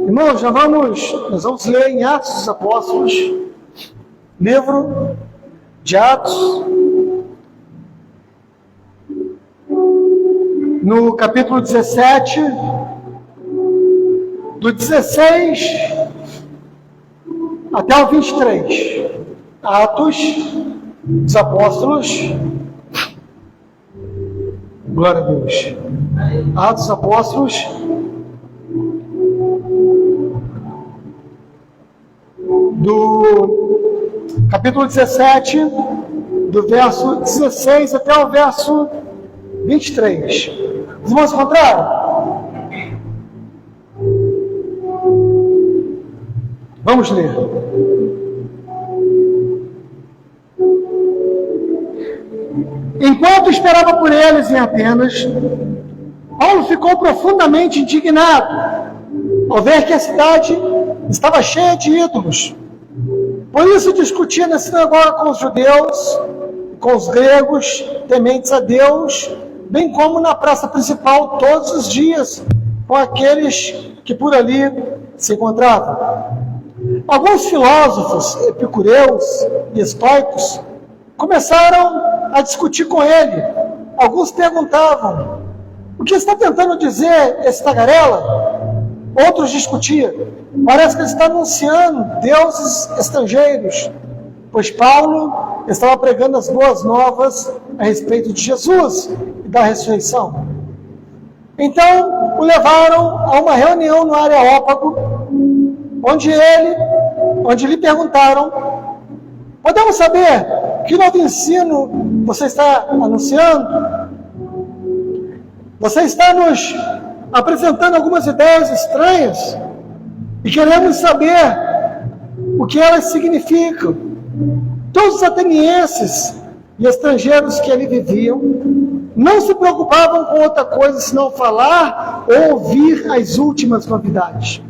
Irmãos, nós vamos ler em Atos dos Apóstolos, livro de Atos, no capítulo 17, do 16 até o 23. Atos dos Apóstolos, glória a Deus. Atos dos Apóstolos, do capítulo 17, do verso 16 até o verso 23. Os irmãos encontraram? Vamos ler. Enquanto esperava por eles em Atenas, Paulo ficou profundamente indignado ao ver que a cidade estava cheia de ídolos. Por isso discutia na sinagoga com os judeus, com os gregos, tementes a Deus, bem como na praça principal todos os dias, com aqueles que por ali se encontravam. Alguns filósofos, epicureus e estoicos, começaram a discutir com ele. Alguns perguntavam: o que está tentando dizer esse tagarela? Outros discutiam: parece que ele está anunciando deuses estrangeiros, pois Paulo estava pregando as boas novas a respeito de Jesus e da ressurreição. Então, o levaram a uma reunião no Areópago, onde lhe perguntaram: podemos saber que novo ensino você está anunciando? Você está nos apresentando algumas ideias estranhas e queremos saber o que elas significam. Todos os atenienses e estrangeiros que ali viviam não se preocupavam com outra coisa senão falar ou ouvir as últimas novidades.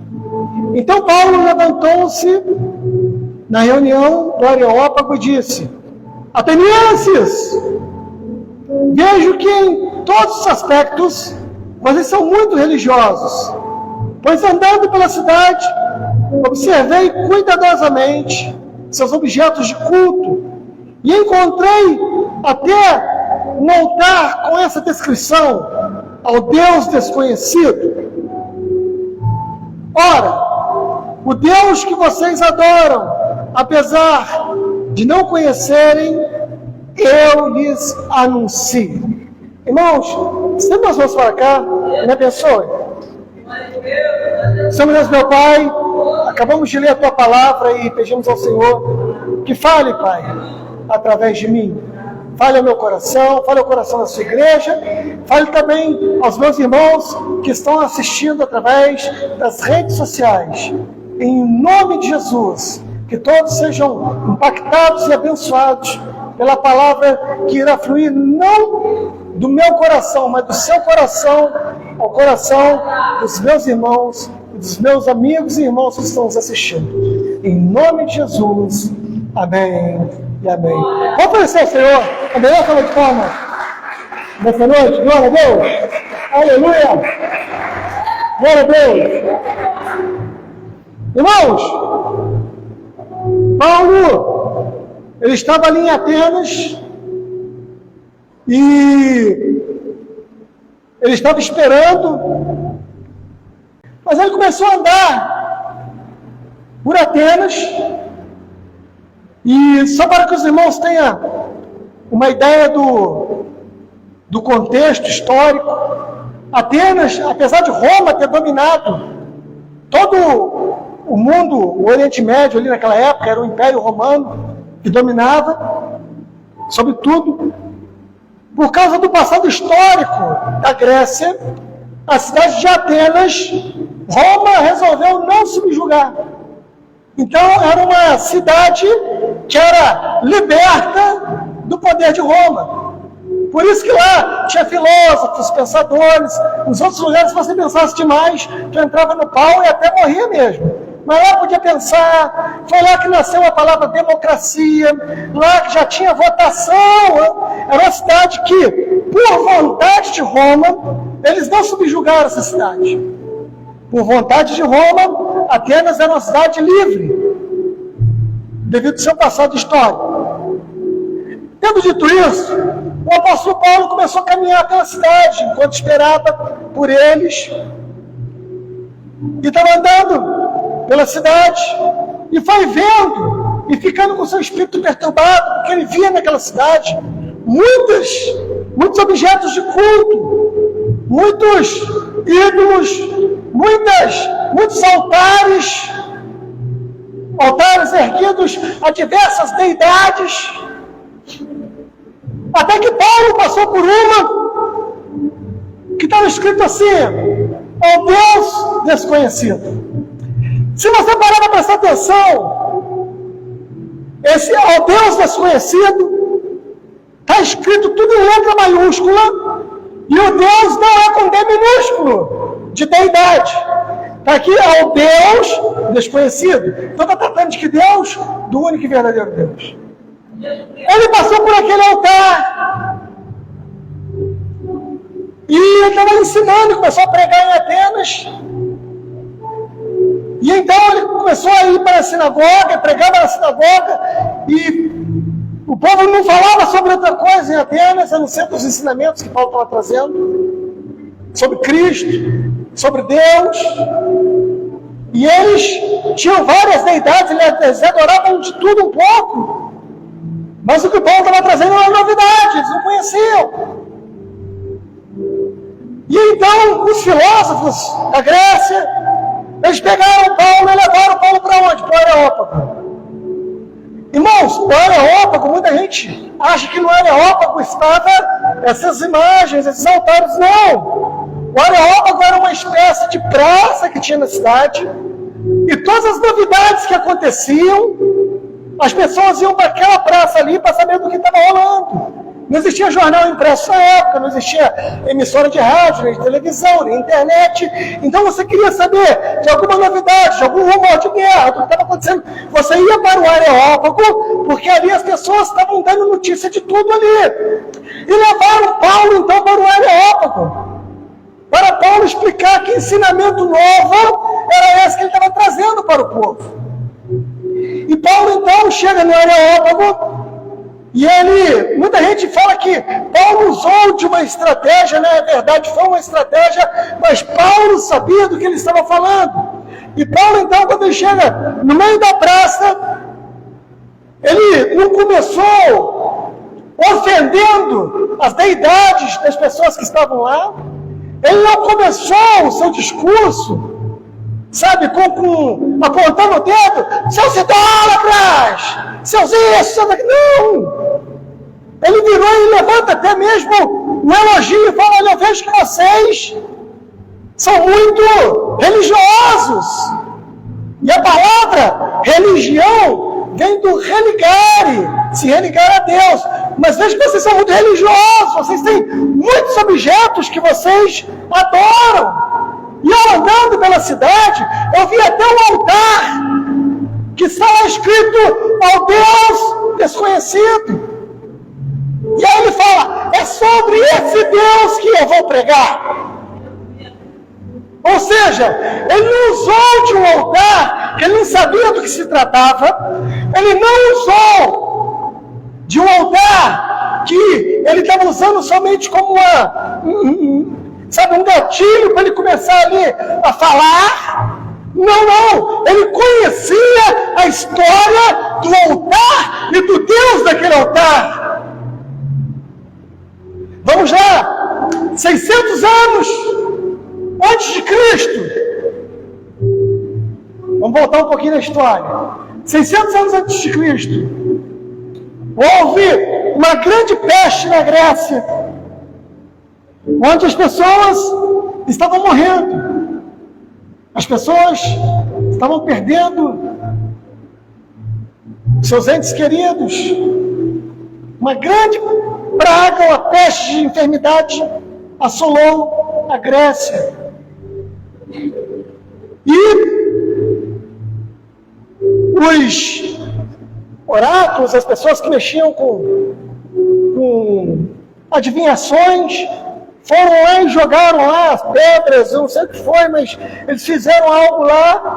Então Paulo levantou-se na reunião do Areópago e disse: atenienses, vejo que em todos os aspectos vocês são muito religiosos, pois andando pela cidade, observei cuidadosamente seus objetos de culto e encontrei até um altar com essa descrição: ao Deus desconhecido. Ora, o Deus que vocês adoram, apesar de não conhecerem, eu lhes anuncio. Irmãos, sempre nós vamos para cá, me abençoe. Senhor Deus, meu Pai, acabamos de ler a Tua palavra e pedimos ao Senhor que fale, Pai, através de mim. Fale ao meu coração, fale ao coração da sua igreja, fale também aos meus irmãos que estão assistindo através das redes sociais. Em nome de Jesus, que todos sejam impactados e abençoados pela palavra que irá fluir não do meu coração, mas do seu coração ao coração dos meus irmãos, dos meus amigos e irmãos que estão nos assistindo. Em nome de Jesus, amém e amém. Vamos oferecer ao Senhor a melhor salva de palmas nessa noite. Glória a Deus. Aleluia. Glória a Deus. Irmãos, Paulo, ele estava ali em Atenas e ele estava esperando, mas ele começou a andar por Atenas. E só para que os irmãos tenham uma ideia do contexto histórico, Atenas, apesar de Roma ter dominado todo o mundo, o Oriente Médio ali naquela época, era o Império Romano que dominava sobre tudo, por causa do passado histórico da Grécia, a cidade de Atenas, Roma resolveu não subjugar. Então era uma cidade que era liberta do poder de Roma. Por isso que lá tinha filósofos, pensadores. Nos outros lugares, se você pensasse demais, tu entrava no pau e até morria mesmo. Mas lá podia pensar. Foi lá que nasceu a palavra democracia, lá que já tinha votação. Era uma cidade que, por vontade de Roma, eles não subjugaram essa cidade. Por vontade de Roma, Atenas era uma cidade livre, devido ao seu passado histórico. Tendo dito isso, o apóstolo Paulo começou a caminhar pela cidade, enquanto esperava por eles. E estava andando pela cidade, e foi vendo, e ficando com seu espírito perturbado, porque ele via naquela cidade muitos objetos de culto, muitos ídolos, muitos altares erguidos a diversas deidades, até que Paulo passou por uma que estava escrito assim: ao Deus desconhecido. Se você parar para prestar atenção, esse ao Deus desconhecido está escrito tudo em letra maiúscula, e o Deus não é com D minúsculo, de deidade. Está aqui ao Deus desconhecido. Então está tratando de que Deus? Do único e verdadeiro Deus. Ele passou por aquele altar, e ele estava ensinando, começou a pregar em Atenas. E então ele começou a ir para a sinagoga, pregava na sinagoga, e o povo não falava sobre outra coisa em Atenas, a não ser dos ensinamentos que Paulo estava trazendo, sobre Cristo, sobre Deus. E eles tinham várias deidades, eles adoravam de tudo um pouco. Mas o que Paulo estava trazendo era uma novidade, eles não conheciam. E então os filósofos da Grécia, eles pegaram Paulo e levaram Paulo para onde? Para o Areópago. Irmãos, o Areópago, muita gente acha que no Areópago estava essas imagens, esses altares. Não! O Areópago era uma espécie de praça que tinha na cidade, e todas as novidades que aconteciam, as pessoas iam para aquela praça ali para saber do que estava rolando. Não existia jornal impresso na época, não existia emissora de rádio, nem de televisão, nem internet. Então você queria saber de alguma novidade, de algum rumor de guerra, do que estava acontecendo. Você ia para o Areópago, porque ali as pessoas estavam dando notícia de tudo ali. E levaram Paulo então para o Areópago, para Paulo explicar que ensinamento novo era esse que ele estava trazendo para o povo. E Paulo então chega no Areópago, e muita gente fala que Paulo usou de uma estratégia, na verdade foi uma estratégia, mas Paulo sabia do que ele estava falando. E Paulo então, quando ele chega no meio da praça, ele não começou ofendendo as deidades das pessoas que estavam lá, ele não começou o seu discurso, sabe, apontando o dedo, seus idólatras, seus isso, seus aquilo. Não! Ele virou e levanta até mesmo um elogio e fala: olha, eu vejo que vocês são muito religiosos. E a palavra religião vem do religare, se religar a Deus. Mas vejo que vocês são muito religiosos, vocês têm muitos objetos que vocês adoram. E eu andando pela cidade, eu vi até um altar que estava escrito ao Deus desconhecido. E aí ele fala: é sobre esse Deus que eu vou pregar. Ou seja, ele não usou de um altar que ele não sabia do que se tratava, ele não usou de um altar que ele estava usando somente como um gatilho para ele começar ali a falar. Não, ele conhecia a história do altar e do Deus daquele altar. Vamos lá, 600 anos antes de Cristo. Vamos voltar um pouquinho na história. 600 anos antes de Cristo, houve uma grande peste na Grécia, onde as pessoas estavam morrendo, as pessoas estavam perdendo seus entes queridos. Uma grande praga, uma peste de enfermidade assolou a Grécia. E os oráculos, as pessoas que mexiam com adivinhações, foram lá e jogaram lá as pedras, eu não sei o que foi, mas eles fizeram algo lá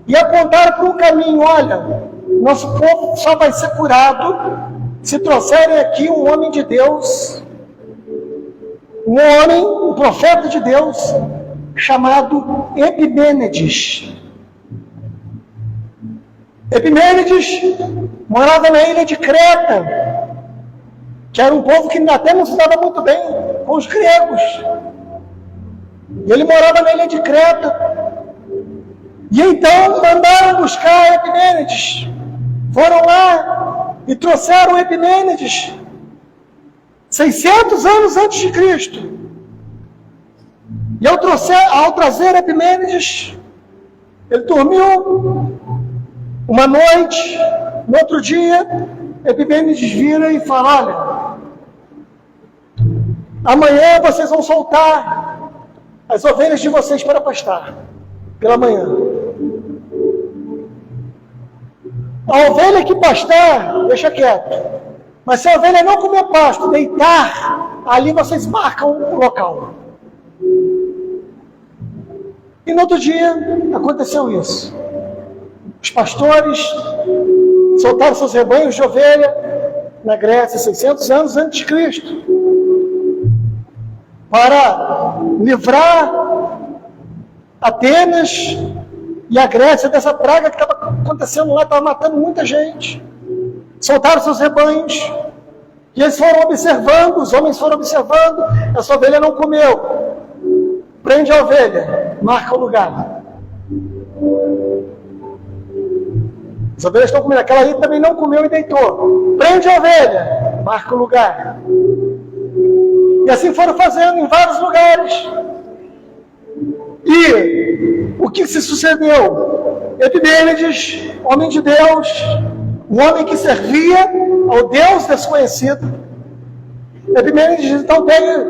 e apontaram para um caminho. Olha, nosso povo só vai ser curado se trouxerem aqui um homem de Deus, um profeta de Deus, chamado Epimênides. Epimênides morava na ilha de Creta, que era um povo que até não se dava muito bem com os gregos. E ele morava na ilha de Creta. E então mandaram buscar Epimênides. Foram lá e trouxeram Epimênides 600 anos antes de Cristo. E ao trazer Epimênides, ele dormiu uma noite. No outro dia, Epimênides vira e fala: olha, amanhã vocês vão soltar as ovelhas de vocês para pastar, pela manhã. A ovelha que pastar, deixa quieto. Mas se a ovelha não comer pasto, deitar, ali vocês marcam o local. E no outro dia, aconteceu isso. Os pastores soltaram seus rebanhos de ovelha na Grécia, 600 anos antes de Cristo, para livrar Atenas e a Grécia dessa praga que estava acontecendo lá, estava matando muita gente. Soltaram seus rebanhos e eles foram observando, os homens foram observando, essa ovelha não comeu. Prende a ovelha, marca o lugar. As ovelhas estão comendo, aquela aí também não comeu e deitou. Prende a ovelha, marca o lugar. E assim foram fazendo em vários lugares. E o que se sucedeu? Epimênides, homem de Deus, um homem que servia ao Deus desconhecido. Epimênides então pega,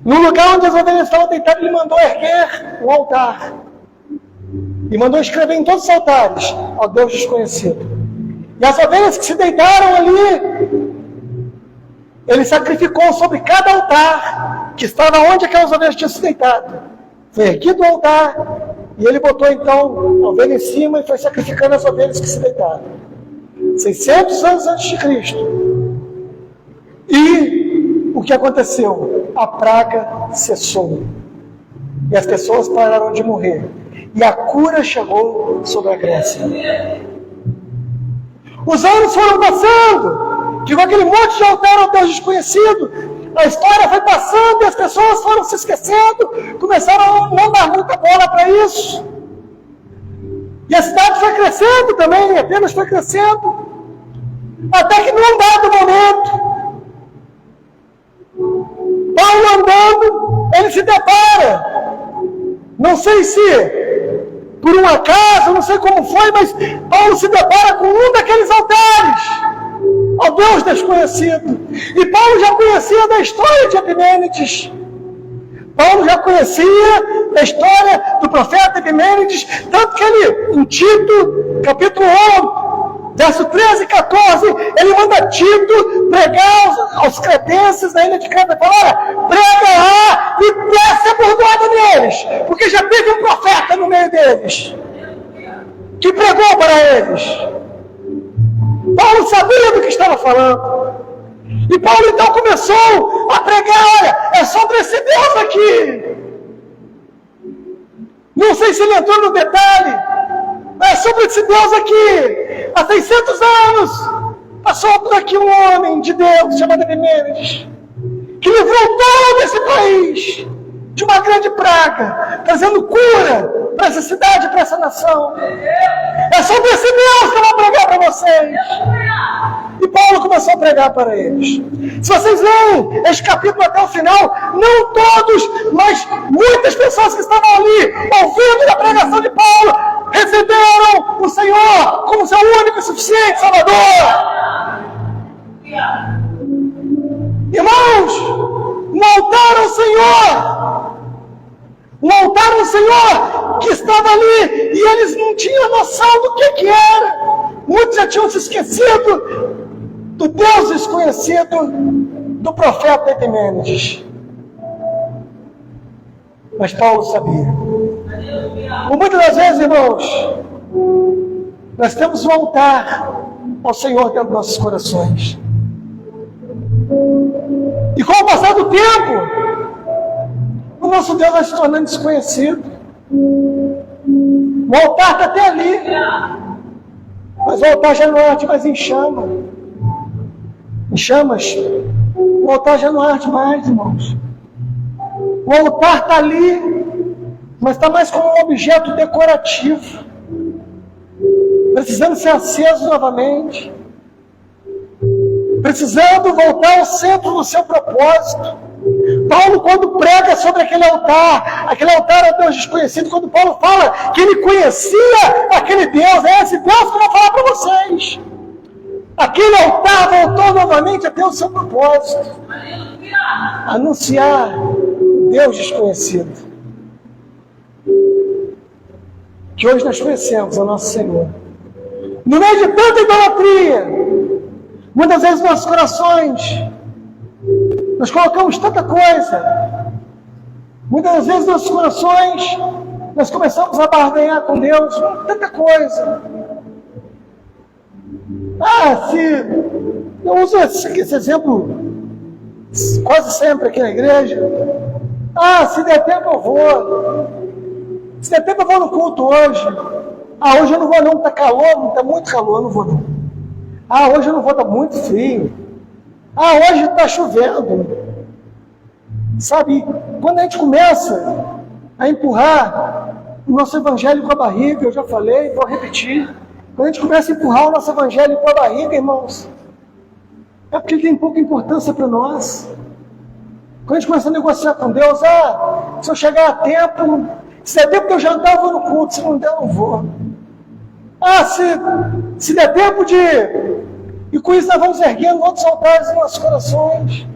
no lugar onde as ovelhas estavam deitadas, ele mandou erguer um altar. E mandou escrever em todos os altares ao Deus desconhecido. E as ovelhas que se deitaram ali, ele sacrificou sobre cada altar que estava onde aquelas ovelhas tinham se deitado. Foi erguido o altar e ele botou então a ovelha em cima e foi sacrificando as ovelhas que se deitaram. 600 anos antes de Cristo. E o que aconteceu? A praga cessou. E as pessoas pararam de morrer. E a cura chegou sobre a Grécia. Os anos foram passando. Ficou aquele monte de altar ao Deus desconhecido. A história foi passando e as pessoas foram se esquecendo. Começaram a não dar muita bola para isso. E a cidade foi crescendo também. Apenas foi crescendo. Até que num dado momento, Paulo andando, ele se depara. Não sei se por um acaso, não sei como foi, mas Paulo se depara com um daqueles altares ao Deus desconhecido. E Paulo já conhecia da história de Epimênides. Paulo já conhecia da história do profeta Epimênides, tanto que ele, em Tito, capítulo 1, verso 13 e 14, ele manda Tito pregar aos cretenses da ilha de Creta. Fala: olha, prega lá e desce a bordoada neles, porque já teve um profeta no meio deles, que pregou para eles. Paulo sabia do que estava falando. E Paulo então começou a pregar: olha, é sobre esse Deus aqui. Não sei se ele entrou no detalhe, mas é sobre esse Deus aqui. Há 600 anos passou por aqui um homem de Deus chamado Epimênides, que livrou todo esse país de uma grande praga, trazendo cura para essa cidade, para essa nação. É sobre esse Deus que eu vou pregar para vocês. E Paulo começou a pregar para eles. Se vocês leem este capítulo até o final, não todos, mas muitas pessoas que estavam ali, ouvindo a pregação de Paulo, receberam o Senhor como seu único e suficiente Salvador. Irmãos, um altar ao Senhor. Um altar ao Senhor que estava ali e eles não tinham noção do que era. Muitos já tinham se esquecido do Deus desconhecido do profeta Epimênides. Mas Paulo sabia. Por muitas das vezes, irmãos, nós temos um altar ao Senhor dentro dos nossos corações. E com o passar do tempo, o nosso Deus vai se tornando desconhecido. O altar está até ali, mas o altar já não arde mais em chama. Em chamas. O altar já não arde mais, irmãos. O altar está ali, mas está mais como um objeto decorativo, precisando ser aceso novamente, precisando voltar ao centro do seu propósito. Paulo, quando prega sobre aquele altar é Deus desconhecido. Quando Paulo fala que ele conhecia aquele Deus, é esse Deus que eu vou falar para vocês. Aquele altar voltou novamente a ter o seu propósito: anunciar Deus desconhecido, que hoje nós conhecemos, o nosso Senhor. No meio de tanta idolatria, muitas vezes nossos corações, nós colocamos tanta coisa. Muitas vezes nossos corações, nós começamos a barganhar com Deus tanta coisa. Eu uso esse exemplo quase sempre aqui na igreja. Se der tempo eu vou. Se der tempo eu vou no culto hoje. Hoje eu não vou não, está calor, está muito calor, eu não vou não. Hoje eu não vou, está muito frio. Hoje está chovendo. Sabe, quando a gente começa a empurrar o nosso evangelho com a barriga, eu já falei, vou repetir. Quando a gente começa a empurrar o nosso evangelho com a barriga, irmãos, é porque ele tem pouca importância para nós. Quando a gente começa a negociar com Deus, se eu chegar a tempo, se der tempo de eu jantar, eu vou no culto, se não der, eu não vou. Se der tempo de... E com isso nós vamos erguendo outros altares em nossos corações.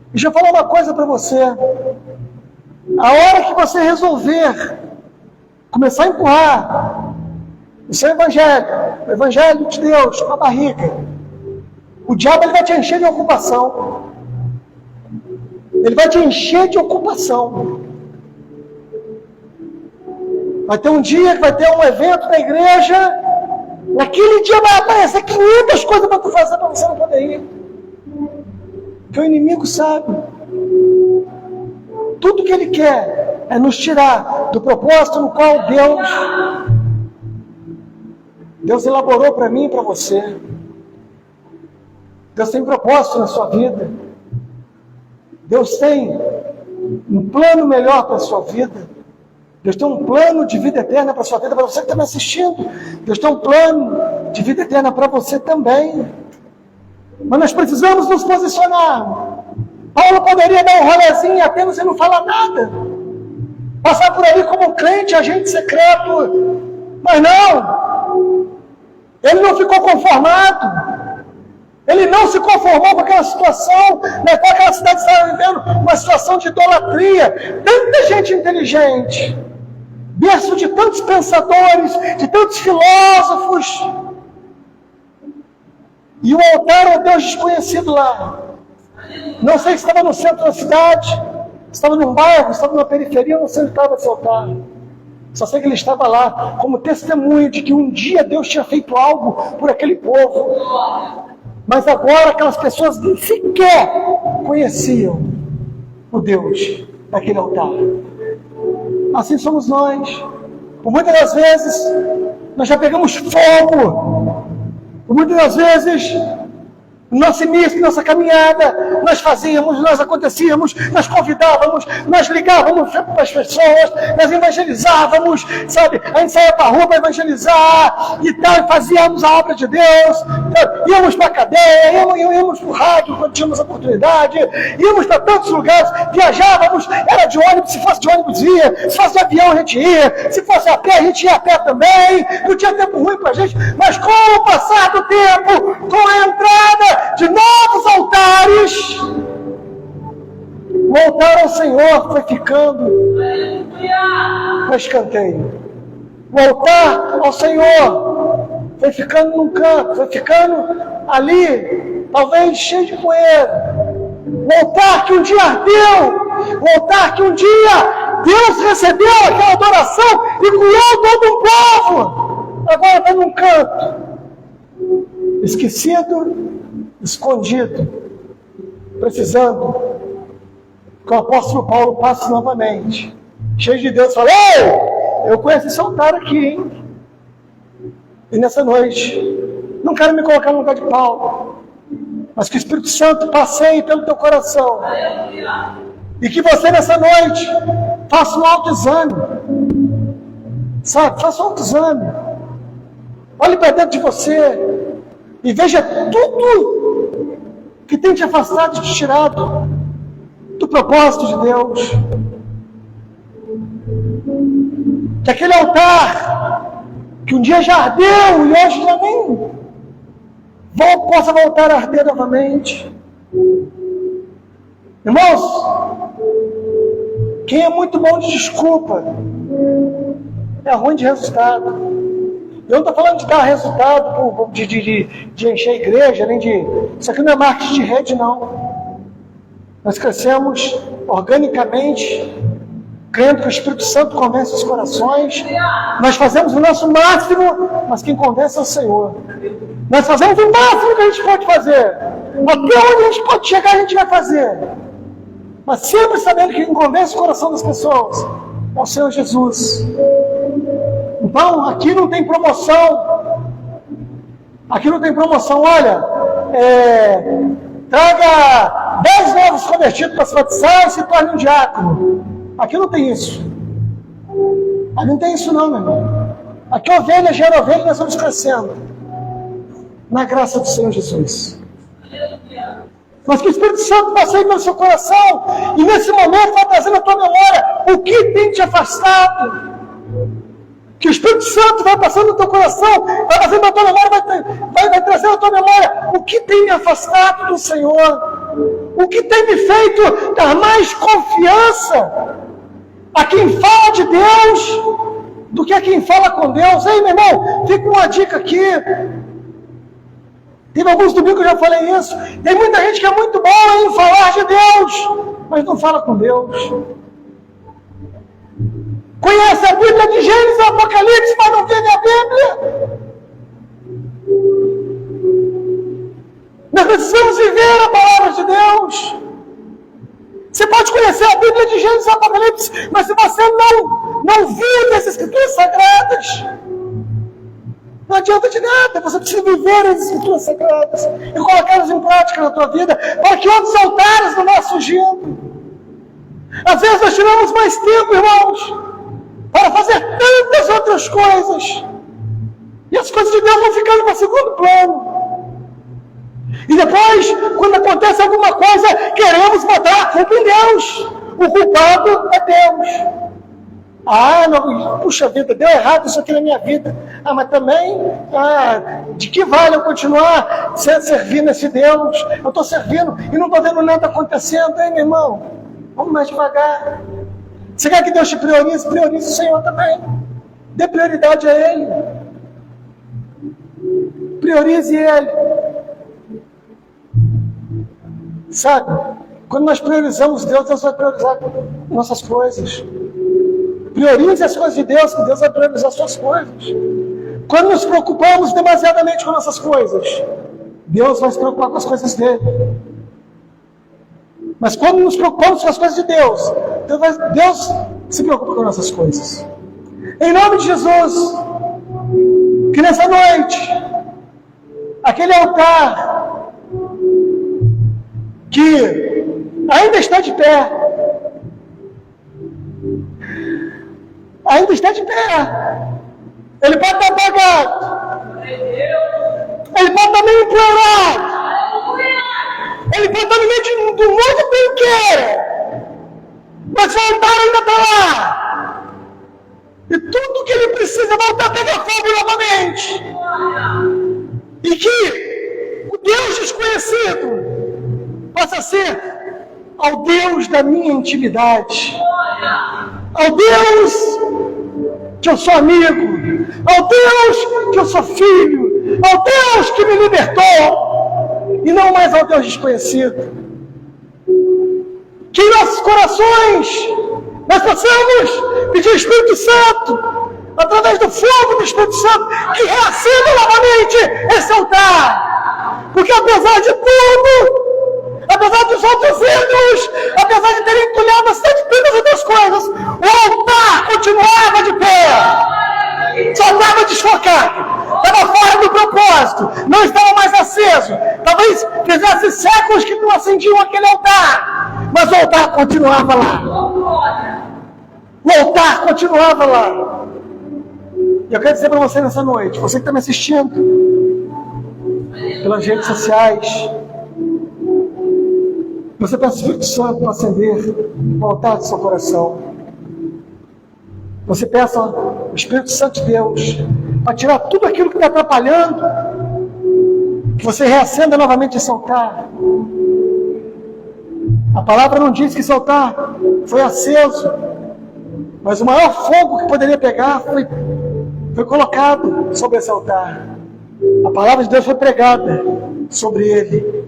E deixa eu falar uma coisa para você. A hora que você resolver começar a empurrar o seu evangelho, o evangelho de Deus, com a barriga, o diabo ele vai te encher de ocupação. Ele vai te encher de ocupação. Vai ter um dia que vai ter um evento na igreja. Naquele dia vai aparecer 500 coisas para tu fazer para você não poder ir. Porque o inimigo sabe. Tudo que ele quer é nos tirar do propósito no qual Deus elaborou para mim e para você. Deus tem propósito na sua vida. Deus tem um plano melhor para a sua vida. Deus tem um plano de vida eterna para a sua vida, para você que está me assistindo. Deus tem um plano de vida eterna para você também. Mas nós precisamos nos posicionar. Paulo poderia dar um rolezinho apenas e não falar nada. Passar por ali como crente, agente secreto. Mas não. Ele não ficou conformado. Ele não se conformou com aquela situação, na qual aquela cidade estava vivendo uma situação de idolatria. Tanta gente inteligente, berço de tantos pensadores, de tantos filósofos, e o altar ao Deus desconhecido lá. Não sei se estava no centro da cidade, estava num bairro, estava numa periferia, não sei onde estava esse altar. Só sei que ele estava lá como testemunho de que um dia Deus tinha feito algo por aquele povo. Mas agora aquelas pessoas nem sequer conheciam o Deus daquele altar. Assim somos nós. Por muitas das vezes, nós já pegamos fogo. Por muitas das vezes, no nosso início, nossa caminhada, nós fazíamos, nós acontecíamos, nós convidávamos, nós ligávamos para as pessoas, nós evangelizávamos, sabe? A gente saía para a rua para evangelizar e tal, e fazíamos a obra de Deus, íamos para a cadeia, íamos para o rádio quando tínhamos oportunidade, íamos para tantos lugares, viajávamos, era de ônibus, se fosse de ônibus ia, se fosse de avião a gente ia, se fosse a pé a gente ia a pé também, não tinha tempo ruim para a gente, mas com o passar do tempo, com a entrada de novos altares, o altar ao Senhor foi ficando para escanteio. O altar ao Senhor foi ficando num canto, foi ficando ali, talvez cheio de poeira. O altar que um dia ardeu, o altar que um dia Deus recebeu aquela adoração e curou todo um povo. Agora está num canto, esquecido, escondido, precisando que o apóstolo Paulo passe novamente, cheio de Deus, fala: ei, eu conheço esse altar aqui, hein? E nessa noite, não quero me colocar no lugar de Paulo, mas que o Espírito Santo passeie pelo teu coração. E que você nessa noite faça um autoexame. Sabe, faça um autoexame. Olhe para dentro de você e veja tudo que tem te afastado e te tirado do propósito de Deus. Que aquele altar que um dia já ardeu e hoje já nem possa voltar a arder novamente. Irmãos, quem é muito bom de desculpa é ruim de resultado. Eu não estou falando de dar resultado, de encher a igreja, nem de... Isso aqui não é marketing de rede, não. Nós crescemos organicamente, crendo que o Espírito Santo convence os corações. Nós fazemos o nosso máximo, mas quem convence é o Senhor. Nós fazemos o máximo que a gente pode fazer. Até onde a gente pode chegar, a gente vai fazer. Mas sempre sabendo que quem convence o coração das pessoas é o Senhor Jesus. Então, aqui não tem promoção. Aqui não tem promoção. Olha, traga 10 novos convertidos para se batizar e se torne um diácono. Aqui não tem isso. Aqui não tem isso não, meu irmão. Aqui ovelha gera ovelha e nós vamos crescendo na graça do Senhor Jesus. Mas que o Espírito Santo passeie pelo seu coração e nesse momento vai trazer na tua memória o que tem te afastado. Que o Espírito Santo vai passando no teu coração, vai trazendo na tua memória, vai trazer na tua memória o que tem me afastado do Senhor, o que tem me feito dar mais confiança a quem fala de Deus do que a quem fala com Deus. Ei, meu irmão, fica uma dica aqui. Teve alguns domingos que eu já falei isso. Tem muita gente que é muito boa em falar de Deus, mas não fala com Deus. Conhece a Bíblia de Gênesis e Apocalipse, mas não vive a Bíblia. Nós precisamos viver a palavra de Deus. Você pode conhecer a Bíblia de Gênesis e Apocalipse, mas se você não vive as Escrituras Sagradas, não adianta de nada. Você precisa viver as Escrituras Sagradas e colocá-las em prática na tua vida, para que outros altares não vá surgindo. Às vezes nós tiramos mais tempo, irmãos, para fazer tantas outras coisas, e as coisas de Deus vão ficando para segundo plano. E depois, quando acontece alguma coisa, queremos botar a culpa em Deus. O culpado é Deus. Ah, não, puxa vida, deu errado isso aqui na minha vida. Ah, mas também, de que vale eu continuar servindo esse Deus? Eu estou servindo e não estou vendo nada acontecendo, hein, meu irmão? Vamos mais devagar. Você quer que Deus te priorize? Priorize o Senhor também. Dê prioridade a Ele. Priorize Ele. Sabe? Quando nós priorizamos Deus, Deus vai priorizar nossas coisas. Priorize as coisas de Deus, que Deus vai priorizar as suas coisas. Quando nos preocupamos demasiadamente com nossas coisas, Deus vai se preocupar com as coisas dele. Mas quando nos preocupamos com as coisas de Deus, Deus se preocupa com nossas coisas. Em nome de Jesus, que nessa noite, aquele altar que ainda está de pé, ele pode estar apagado, ele pode estar meio implorado, ele pode estar no meio do mundo que ele quer, mas o altar ainda está lá, e tudo que ele precisa é voltar a pegar fogo novamente, e que o Deus desconhecido possa ser ao Deus da minha intimidade, ao Deus que eu sou amigo, ao Deus que eu sou filho, ao Deus que me libertou, e não mais ao Deus desconhecido. Que em nossos corações Nós possamos pedir ao Espírito Santo, através do fogo do Espírito Santo, que reacenda novamente esse altar. Porque apesar de tudo, apesar dos outros ídolos, apesar de terem entulhado a cidade de todas as outras coisas, o altar continuava de pé. Só estava desfocado, estava fora do propósito, não estava mais aceso. Talvez fizesse séculos que não acendiam aquele altar, mas o altar continuava lá. O altar continuava lá. E eu quero dizer para você nessa noite, você que está me assistindo pelas redes sociais, você peça o Espírito Santo para acender o altar do seu coração. Você peça o Espírito Santo de Deus para tirar tudo aquilo que está atrapalhando, que você reacenda novamente esse altar. A palavra não diz que esse altar foi aceso, mas o maior fogo que poderia pegar foi colocado sobre esse altar. A palavra de Deus foi pregada sobre ele.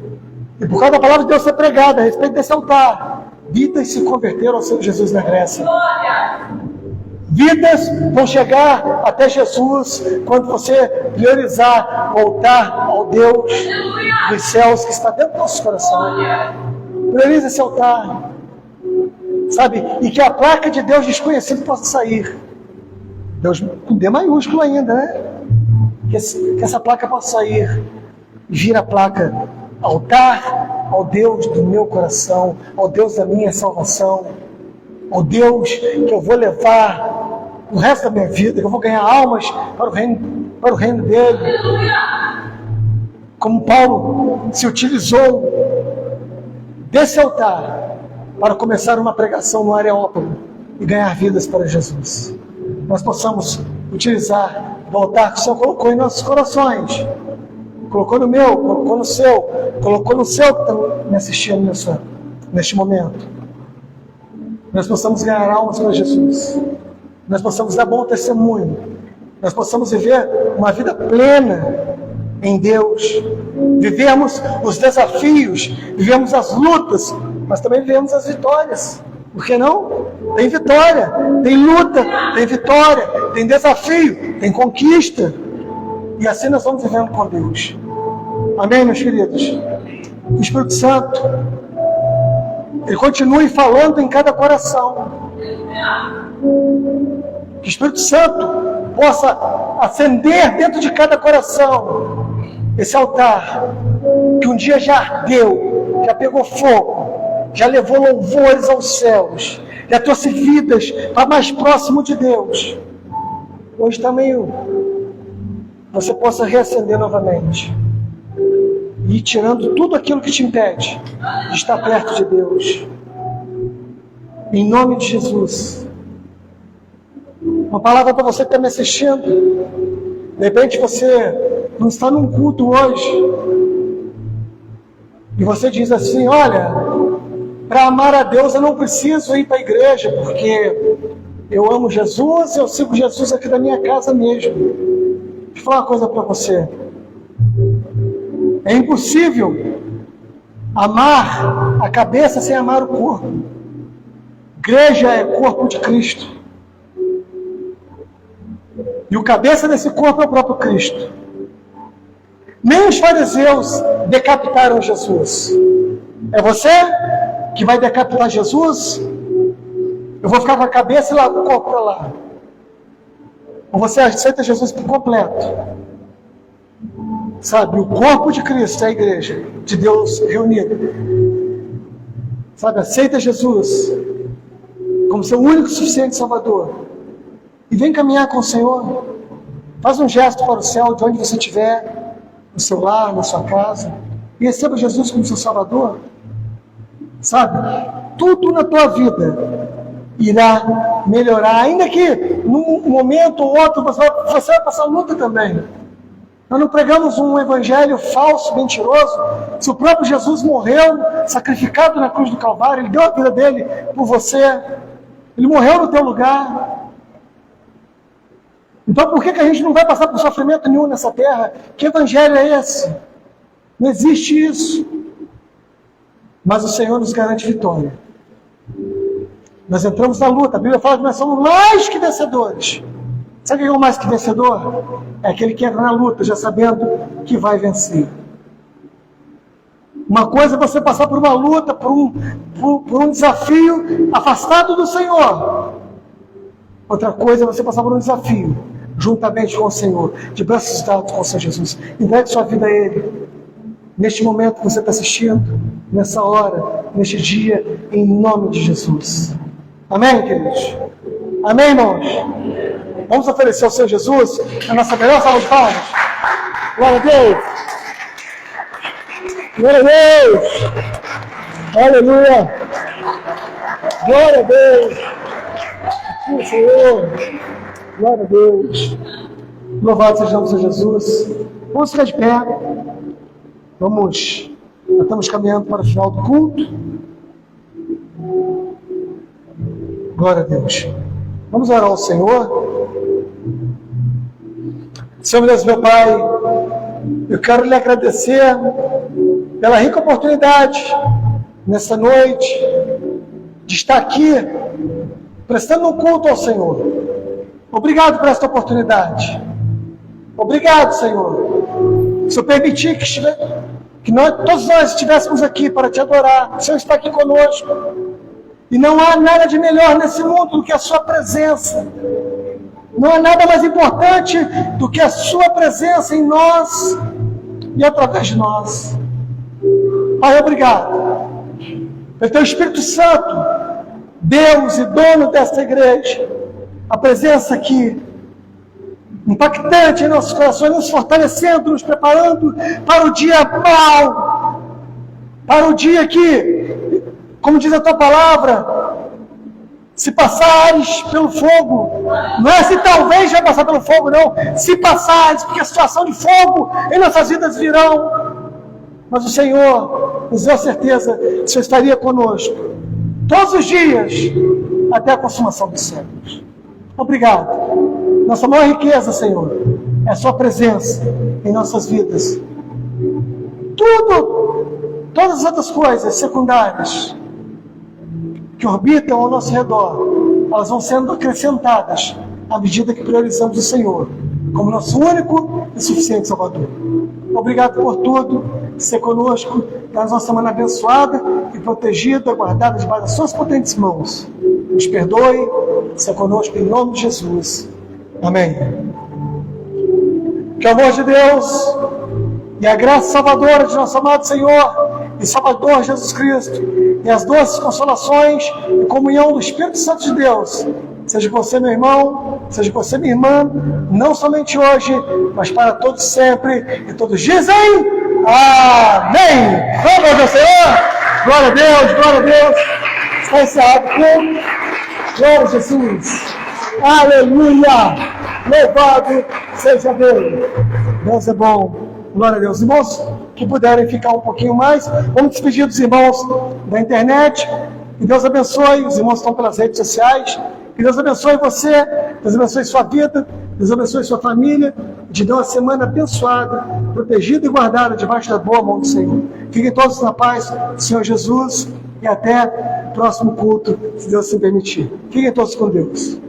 E por causa da palavra de Deus ser pregada a respeito desse altar, vidas se converteram ao Senhor Jesus na Grécia. Vidas vão chegar até Jesus quando você priorizar o altar ao Deus dos céus que está dentro do nosso coração. Priorize esse altar, sabe? E que a placa de Deus desconhecido possa sair. Deus com D maiúsculo ainda, né? Que essa placa possa sair e vir a placa altar ao Deus do meu coração, ao Deus da minha salvação, ao Deus que eu vou levar o resto da minha vida, que eu vou ganhar almas para o reino dele. Como Paulo se utilizou desse altar para começar uma pregação no Areópago e ganhar vidas para Jesus. Nós possamos utilizar o altar que o Senhor colocou em nossos corações. Colocou no meu, colocou no seu que está me assistindo neste momento. Nós possamos ganhar almas para Jesus. Nós possamos dar bom testemunho. Nós possamos viver uma vida plena em Deus. Vivemos os desafios, vivemos as lutas, mas também vivemos as vitórias. Por que não? Tem vitória, tem luta, tem vitória, tem desafio, tem conquista. E assim nós vamos vivendo com Deus. Amém, meus queridos? O Espírito Santo, ele continue falando em cada coração. Que o Espírito Santo possa acender dentro de cada coração esse altar que um dia já ardeu, já pegou fogo, já levou louvores aos céus, já trouxe vidas para mais próximo de Deus. Hoje está meio... Você possa reacender novamente e ir tirando tudo aquilo que te impede de estar perto de Deus. Em nome de Jesus. Uma palavra para você que está me assistindo. De repente você não está num culto hoje e você diz assim: olha, para amar a Deus eu não preciso ir para a igreja, porque eu amo Jesus e eu sigo Jesus aqui da minha casa mesmo. Deixa eu falar uma coisa para você. É impossível amar a cabeça sem amar o corpo. Igreja é corpo de Cristo. E o cabeça desse corpo é o próprio Cristo. Nem os fariseus decapitaram Jesus. É você que vai decapitar Jesus? Eu vou ficar com a cabeça e lá o corpo para lá. Ou você aceita Jesus por completo? Sabe, o corpo de Cristo é a igreja de Deus reunida. Sabe, aceita Jesus como seu único e suficiente Salvador. E vem caminhar com o Senhor. Faz um gesto para o céu, de onde você estiver, no seu lar, na sua casa, e receba Jesus como seu Salvador. Sabe, tudo na tua vida irá melhorar, ainda que num momento ou outro você vai passar luta também. Nós não pregamos um evangelho falso, mentiroso. Se o próprio Jesus morreu, sacrificado na cruz do Calvário, Ele deu a vida dele por você, Ele morreu no teu lugar. Então por que a gente não vai passar por sofrimento nenhum nessa terra? Que evangelho é esse? Não existe isso. Mas o Senhor nos garante vitória. Nós entramos na luta. A Bíblia fala que nós somos mais que vencedores. Sabe o que é o mais que vencedor? É aquele que entra na luta já sabendo que vai vencer. Uma coisa é você passar por uma luta, por um desafio afastado do Senhor. Outra coisa é você passar por um desafio juntamente com o Senhor, de braços dados com o Senhor Jesus. Entregue sua vida a Ele. Neste momento que você está assistindo, nessa hora, neste dia, em nome de Jesus. Amém, queridos? Amém, irmãos? Vamos oferecer ao Senhor Jesus a nossa melhor salva de palmas. Glória a Deus! Glória a Deus! Aleluia! Glória a Deus! Aqui, Senhor! Glória a Deus! Louvado seja o Senhor Jesus! Vamos ficar de pé. Nós estamos caminhando para o final do culto. Glória a Deus! Vamos orar ao Senhor. Senhor Deus, meu Pai, eu quero lhe agradecer pela rica oportunidade nessa noite de estar aqui prestando um culto ao Senhor. Obrigado por esta oportunidade. Obrigado, Senhor. Se eu permitir que todos nós estivéssemos aqui para te adorar, o Senhor está aqui conosco. E não há nada de melhor nesse mundo do que a sua presença. Não há nada mais importante do que a sua presença em nós e através de nós. Pai, obrigado pelo teu Espírito Santo, Deus e dono desta igreja. A presença aqui, impactante em nossos corações, nos fortalecendo, nos preparando para o dia mau, para o dia que, como diz a tua palavra, se passares pelo fogo, não é se talvez vai passar pelo fogo, não, se passares, porque a situação de fogo em nossas vidas virão, mas o Senhor nos deu a certeza que o Senhor estaria conosco todos os dias, até a consumação dos séculos. Obrigado. Nossa maior riqueza, Senhor, é a sua presença em nossas vidas. Todas as outras coisas secundárias que orbitam ao nosso redor, elas vão sendo acrescentadas à medida que priorizamos o Senhor como nosso único e suficiente Salvador. Obrigado por tudo, ser conosco, dar nossa semana abençoada e protegida, guardada debaixo das suas potentes mãos. Nos perdoe, ser conosco em nome de Jesus. Amém. Que o amor de Deus e a graça salvadora de nosso amado Senhor e Salvador Jesus Cristo e as doces consolações e comunhão do Espírito Santo de Deus seja com você, meu irmão, seja com você, minha irmã, não somente hoje, mas para todos sempre, e todos dizem amém. Vamos ao Senhor, glória a Deus, glória a Deus. Está encerrado o culto. Glória a Jesus, aleluia, louvado seja Deus. Deus é bom, glória a Deus. Irmãos que puderem ficar um pouquinho mais, vamos despedir dos irmãos da internet, que Deus abençoe, os irmãos que estão pelas redes sociais, que Deus abençoe você, Deus abençoe sua vida, Deus abençoe sua família, te dê uma semana abençoada, protegida e guardada debaixo da boa mão do Senhor. Fiquem todos na paz do Senhor Jesus e até o próximo culto, se Deus se permitir. Fiquem todos com Deus.